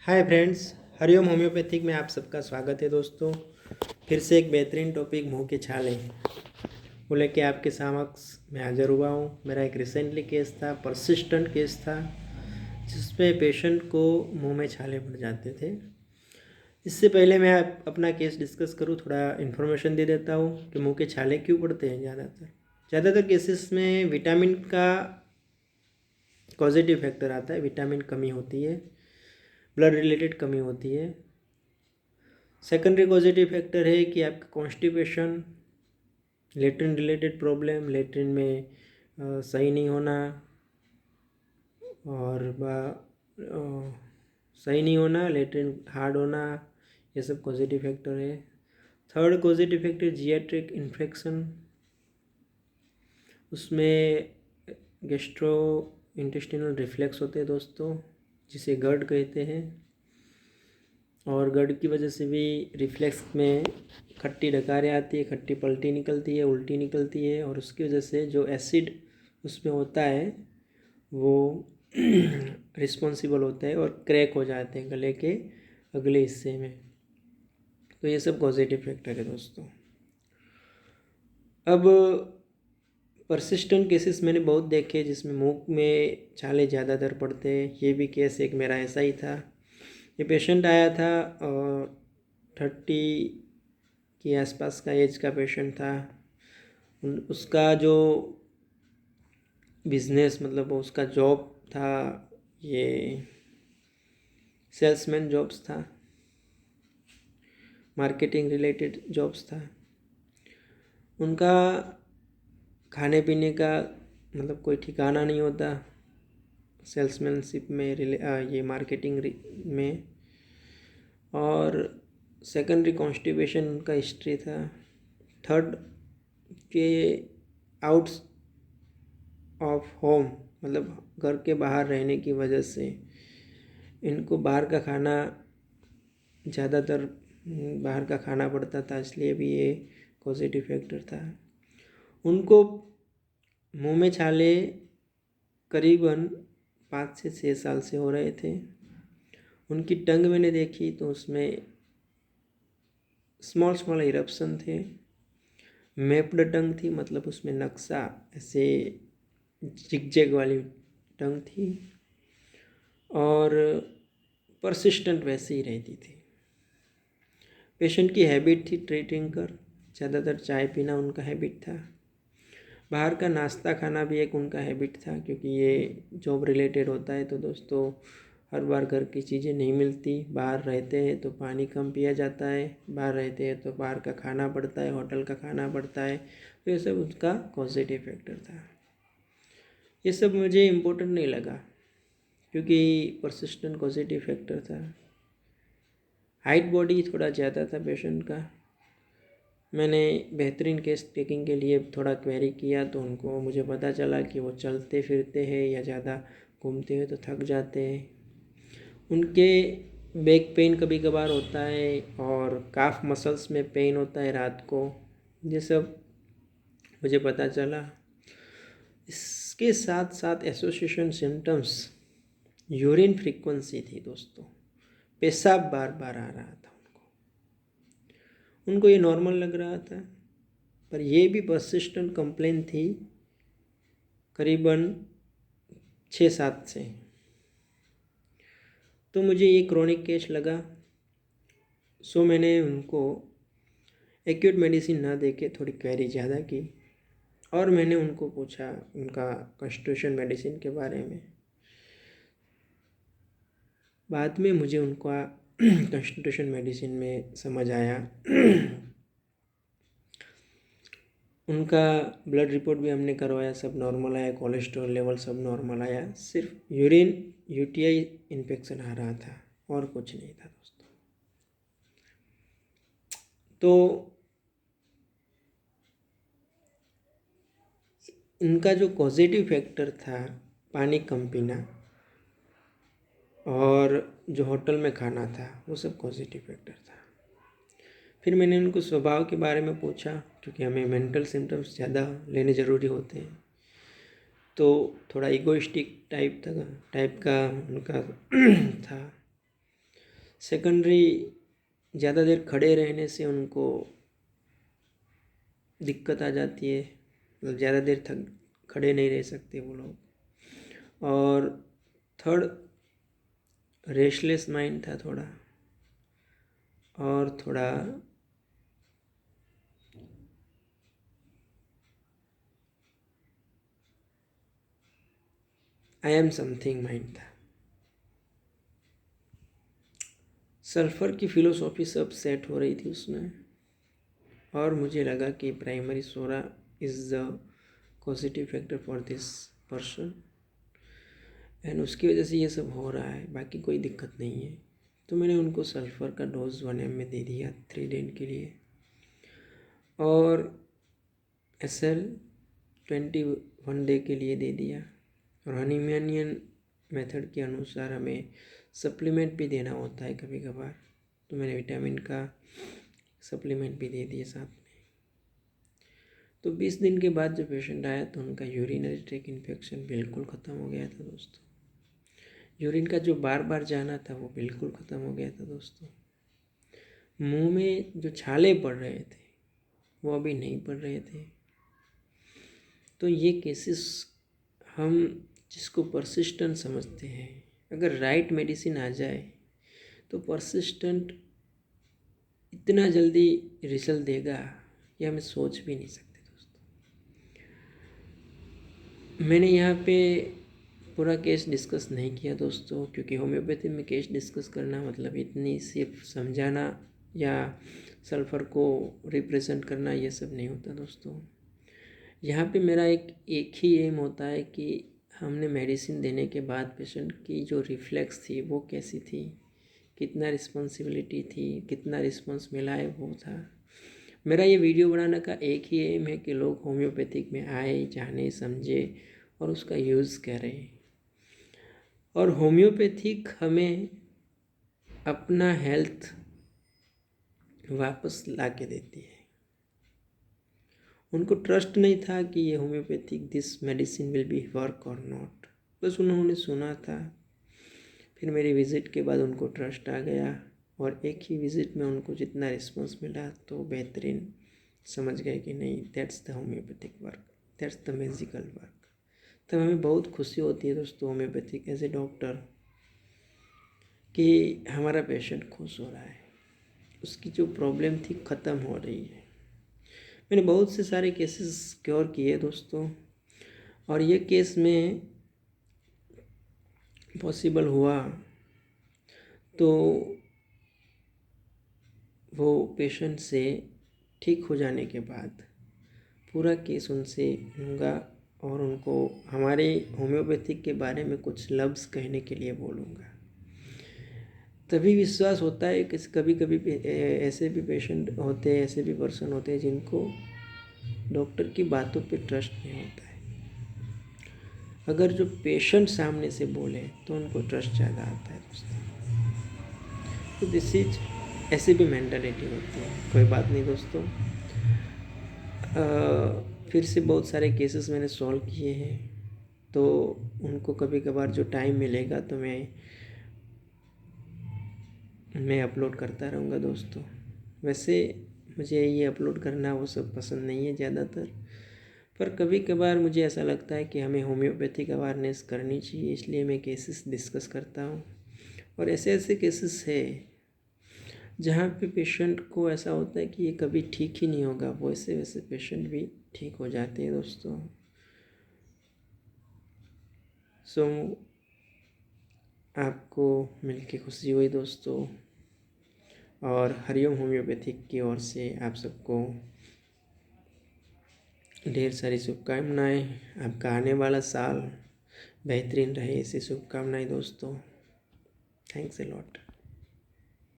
Hi friends, Hariom homeopathic में आप सबका स्वागत है दोस्तों। फिर से एक बेहतरीन टॉपिक मुंह के छाले को लेके आपके समक्ष मैं हाजिर हुआ हूँ। मेरा एक रिसेंटली केस था, परसिस्टेंट केस था, जिसमें पेशेंट को मुंह में छाले पड़ जाते थे। इससे पहले मैं अपना केस डिस्कस करूँ, थोड़ा इन्फॉर्मेशन दे देता हूँ कि मुंह के छाले क्यों पड़ते हैं। ज़्यादातर केसेस में विटामिन का पॉजिटिव फैक्टर आता है, विटामिन कमी होती है, ब्लड रिलेटेड कमी होती है। सेकेंडरी पॉजिटिव फैक्टर है कि आपका constipation, latrine related problem, latrine में सही नहीं होना और सही नहीं होना, लेट्रिन हार्ड होना, ये सब पॉजिटिव फैक्टर है। थर्ड पॉजिटिव फैक्टर जियाट्रिक इन्फेक्शन, उसमें गैस्ट्रो इंटेस्टिनल रिफ्लेक्स होते हैं दोस्तों, जिसे गर्ड कहते हैं। और गर्ड की वजह से भी रिफ्लेक्स में खट्टी डकारें आती है, खट्टी पलटी निकलती है, उल्टी निकलती है, और उसकी वजह से जो एसिड उसमें होता है वो रिस्पॉन्सिबल होता है और क्रैक हो जाते हैं गले के अगले हिस्से में। तो ये सब पॉजिटिव फैक्टर है दोस्तों। अब परसिस्टेंट केसेस मैंने बहुत देखे जिसमें मुंह में छाले ज़्यादातर पड़ते हैं। ये भी केस एक मेरा ऐसा ही था। ये पेशेंट आया था और 30 के आसपास का एज का पेशेंट था। उसका जो बिजनेस, मतलब उसका जॉब था, ये सेल्समैन जॉब्स था, मार्केटिंग रिलेटेड जॉब्स था। उनका खाने पीने का मतलब कोई ठिकाना नहीं होता सेल्समैनशिप में, ये मार्केटिंग में। और सेकेंडरी कॉन्स्टिपेशन उनका हिस्ट्री था। थर्ड के आउट ऑफ होम, मतलब घर के बाहर रहने की वजह से इनको बाहर का खाना, ज़्यादातर बाहर का खाना पड़ता था, इसलिए भी ये पॉजिटिव फैक्टर था। उनको मुंह में छाले करीबन 5 से 6 साल से हो रहे थे। उनकी टंग मैंने देखी तो उसमें स्मॉल स्मॉल इरप्शन थे। मैप्ड टंग थी, मतलब उसमें नक्शा ऐसे जिगजैग वाली टंग थी, और परसिस्टेंट वैसे ही रहती थी। पेशेंट की हैबिट थी ट्री ड्रिंकर, ज़्यादातर चाय पीना उनका हैबिट था। बाहर का नाश्ता खाना भी एक उनका हैबिट था, क्योंकि ये जॉब रिलेटेड होता है तो दोस्तों हर बार घर की चीज़ें नहीं मिलती। बाहर रहते हैं तो पानी कम पिया जाता है, बाहर रहते हैं तो बाहर का खाना पड़ता है, होटल का खाना पड़ता है। तो ये सब उसका पॉजिटिव फैक्टर था। ये सब मुझे इम्पोर्टेंट नहीं लगा क्योंकि परसिस्टेंट पॉजिटिव फैक्टर था। हाइट बॉडी थोड़ा ज़्यादा था पेशेंट का। मैंने बेहतरीन केस टेकिंग के लिए थोड़ा क्वेरी किया तो मुझे पता चला कि वो चलते फिरते हैं या ज़्यादा घूमते हैं तो थक जाते हैं। उनके बैक पेन कभी कभार होता है और काफ मसल्स में पेन होता है रात को, ये सब मुझे पता चला। इसके साथ साथ एसोसिएशन सिम्टम्स यूरिन फ्रीक्वेंसी थी दोस्तों, पेशाब बार बार आ रहा था। उनको ये नॉर्मल लग रहा था, पर ये भी परसिस्टेंट कंप्लेन थी करीबन 6-7 से। तो मुझे ये क्रोनिक केस लगा, सो मैंने उनको एक्यूट मेडिसिन ना देके थोड़ी क्वेरी ज़्यादा की और मैंने उनको पूछा उनका कॉन्स्टिट्यूशन मेडिसिन के बारे में। बाद में मुझे उनका कॉन्स्टिट्यूशन मेडिसिन में समझ आया। उनका ब्लड रिपोर्ट भी हमने करवाया, सब नॉर्मल आया, कोलेस्ट्रॉल लेवल सब नॉर्मल आया, सिर्फ यूरिन यूटीआई इन्फेक्शन आ रहा था और कुछ नहीं था दोस्तों। तो इनका जो पॉजिटिव फैक्टर था पानी कम पीना और जो होटल में खाना था, वो सब पॉजिटिव फैक्टर था। फिर मैंने उनको स्वभाव के बारे में पूछा, क्योंकि हमें मेंटल सिम्टम्स ज़्यादा लेने ज़रूरी होते हैं। तो थोड़ा इगोइस्टिक टाइप का उनका था। सेकेंडरी ज़्यादा देर खड़े रहने से उनको दिक्कत आ जाती है, मतलब ज़्यादा देर खड़े नहीं रह सकते वो लोग। और थर्ड, रेस्टलेस माइंड था थोड़ा, और थोड़ा आई एम समथिंग माइंड था। सल्फर की फिलोसॉफी सब सेट हो रही थी उसमें, और मुझे लगा कि प्राइमरी सोरा is the positive factor for this person, and उसकी वजह से ये सब हो रहा है, बाकी कोई दिक्कत नहीं है। तो मैंने उनको सल्फ़र का डोज 1 ml में दे दिया 3 दिन के लिए, और SL 21 डे के लिए दे दिया। और हनीमैनियन मेथड के अनुसार हमें सप्लीमेंट भी देना होता है कभी कभार, तो मैंने विटामिन का सप्लीमेंट भी दे दिए साथ में। तो 20 दिन के बाद जब पेशेंट आया तो उनका यूरिनरी ट्रैक इन्फेक्शन बिल्कुल ख़त्म हो गया था दोस्तों। यूरिन का जो बार बार जाना था वो बिल्कुल ख़त्म हो गया था दोस्तों। मुंह में जो छाले पड़ रहे थे वो अभी नहीं पड़ रहे थे। तो ये केसेस हम जिसको परसिस्टेंट समझते हैं, अगर राइट मेडिसिन आ जाए तो परसिस्टेंट इतना जल्दी रिजल्ट देगा ये हमें सोच भी नहीं सकते दोस्तों। मैंने यहाँ पे पूरा केस डिस्कस नहीं किया दोस्तों, क्योंकि होम्योपैथी में केस डिस्कस करना मतलब इतनी सिर्फ समझाना या सल्फ़र को रिप्रेजेंट करना ये सब नहीं होता दोस्तों। यहाँ पे मेरा एक ही एम होता है कि हमने मेडिसिन देने के बाद पेशेंट की जो रिफ्लेक्स थी वो कैसी थी, कितना रिस्पॉन्सिबिलिटी थी, कितना रिस्पॉन्स मिला है, वो था। मेरा ये वीडियो बनाने का एक ही एम है कि लोग होम्योपैथिक में आए, जाने, समझे और उसका यूज़ करें। और होम्योपैथिक हमें अपना हेल्थ वापस ला के देती है। उनको ट्रस्ट नहीं था कि ये homeopathic this medicine will be work और नॉट, बस उन्होंने सुना था। फिर मेरी विज़िट के बाद उनको ट्रस्ट आ गया, और एक ही विज़िट में उनको जितना रिस्पॉन्स मिला तो बेहतरीन समझ गए कि नहीं, that's the homeopathic work, that's the magical work. तब हमें बहुत खुशी होती है दोस्तों होम्योपैथिक एज ए डॉक्टर कि हमारा पेशेंट खुश हो रहा है, उसकी जो प्रॉब्लम थी ख़त्म हो रही है। मैंने बहुत से सारे केसेस क्योर किए दोस्तों, और ये केस में पॉसिबल हुआ तो वो पेशेंट से ठीक हो जाने के बाद पूरा केस उनसे लूँगा, और उनको हमारे होम्योपैथिक के बारे में कुछ लफ्ज़ कहने के लिए बोलूँगा। तभी विश्वास होता है कि कभी कभी ऐसे भी पेशेंट होते हैं, ऐसे भी पर्सन होते हैं जिनको डॉक्टर की बातों पे ट्रस्ट नहीं होता है। अगर जो पेशेंट सामने से बोले तो उनको ट्रस्ट ज़्यादा आता है दोस्तों। तो दिस इज ऐसी भी मेंटालिटी होती है। कोई बात नहीं दोस्तों, फिर से बहुत सारे केसेस मैंने सॉल्व किए हैं, तो उनको कभी कभार जो टाइम मिलेगा तो मैं अपलोड करता रहूँगा दोस्तों। वैसे मुझे ये अपलोड करना वो सब पसंद नहीं है ज़्यादातर, पर कभी कभार मुझे ऐसा लगता है कि हमें होम्योपैथिक अवेयरनेस करनी चाहिए, इसलिए मैं केसेस डिस्कस करता हूँ। और ऐसे ऐसे केसेस है जहाँ पे पेशेंट को ऐसा होता है कि ये कभी ठीक ही नहीं होगा, वैसे वैसे पेशेंट भी ठीक हो जाते हैं दोस्तों। सो आपको मिलके खुशी हुई दोस्तों, और हरिओम होम्योपैथिक की ओर से आप सबको ढेर सारी शुभकामनाएँ। आपका आने वाला साल बेहतरीन रहे, ऐसी शुभकामनाएँ दोस्तों। Thanks a lot.